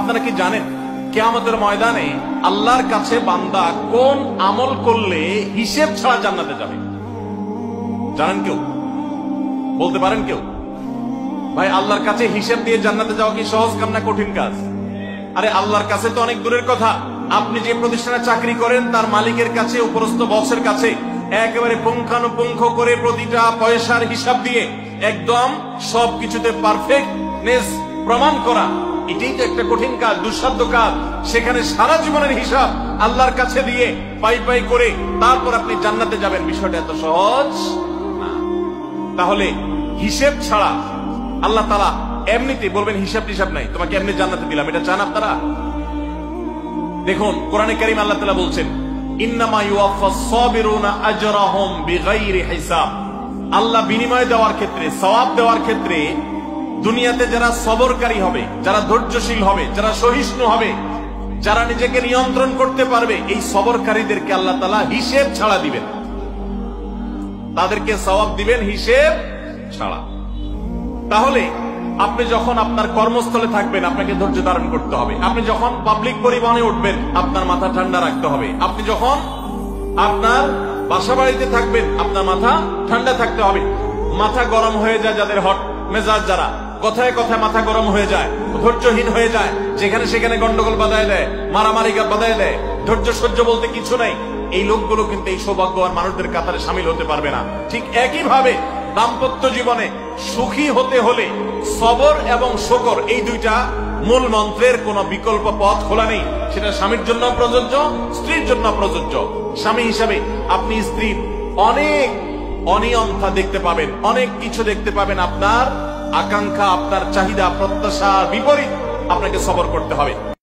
আপনারা কি জানেন কিয়ামতের ময়দানে আল্লাহর কাছে বান্দা কোন আমল করলে হিসেব ছাড়া জান্নাতে যাবে? জানেন কেউ? বলতে পারেন কেউ? ভাই, আল্লাহর কাছে হিসেব দিয়ে জান্নাতে যাওয়া কি সহজ কাম না কঠিন কাজ? আরে আল্লাহর কাছে তো অনেক দূরের কথা। আপনি যে প্রতিষ্ঠানে চাকরি করেন তার মালিকের কাছে, উপরস্থ বসের কাছে একেবারে পুঙ্খানুপুঙ্খ করে প্রতিটা পয়সার হিসাব দিয়ে একদম সবকিছুতে পারফেক্টনেস প্রমাণ করা, এটাই তো একটা কঠিন কাজ, দুঃসাধ্য কাজ। সেখানে সারা জীবনের হিসাব আল্লাহর কাছে দিয়ে পাই পাই করে তারপর আপনি জান্নাতে যাবেন, বিষয়টা এত সহজ না। তাহলে হিসেব ছাড়া আল্লাহ তাআলা এমনিতে বলবেন হিসাব টিসাব নাই, তোমাকে এমনি জান্নাতে দিলাম, এটা চান আপনারা? দেখুন কোরআনে কারীম আল্লাহ তাআলা বলছেন ইন্নামা ইউওয়াফাস সাবিরুনা আজরাহুম বিগাইরি হিসাব। আল্লাহ বিনিময় দেওয়ার ক্ষেত্রে, সওয়াব দেওয়ার ক্ষেত্রে দুনিয়াতে যারা সবরকারী হবে, যারা ধৈর্যশীল হবে, যারা সহিষ্ণু হবে, যারা নিজেকে নিয়ন্ত্রণ করতে পারবে, এই সবরকারীদেরকে আল্লাহ তাআলা হিসেব ছাড়া দিবেন, তাদেরকে সওয়াব দিবেন হিসেব ছাড়া। তাহলে আপনি যখন আপনার কর্মস্থলে থাকবেন আপনাকে ধৈর্য ধারণ করতে হবে। আপনি যখন পাবলিক পরিবহনে উঠবেন আপনার মাথা ঠান্ডা রাখতে হবে। আপনি যখন আপনার বাসা বাড়িতে থাকবেন আপনার মাথা ঠান্ডা থাকতে হবে। মাথা গরম হয়ে যায় যাদের, হট মেজাজ যারা, কথায় কথায় মাথা গরম হয়ে যায়, ধৈর্যহীন হয়ে যায়, যেখানে সেখানে গন্ডগোল বাঁধায় দেয়, মারামারি বাঁধায় দেয়, ধৈর্য সহ্য বলতে কিছু নাই, এই লোকগুলো কিন্তু এই সৌভাগ্যবান মানুষদের কাতারে সামিল হতে পারবে না। ঠিক একইভাবে দাম্পত্য জীবনে সুখী হতে হলে সবর এবং শকর, এই দুইটা মূল মন্ত্রের কোন বিকল্প পথ খোলা নেই। সেটা স্বামীর জন্য প্রযোজ্য, স্ত্রীর জন্য প্রযোজ্য। স্বামী হিসাবে আপনি স্ত্রীর অনেক অনিয়ন্ত্রণা দেখতে পাবেন, অনেক কিছু দেখতে পাবেন, আপনার আকাঙ্ক্ষা, আপনার চাহিদা, প্রত্যাশার বিপরীত আপনাকে সবর করতে হবে।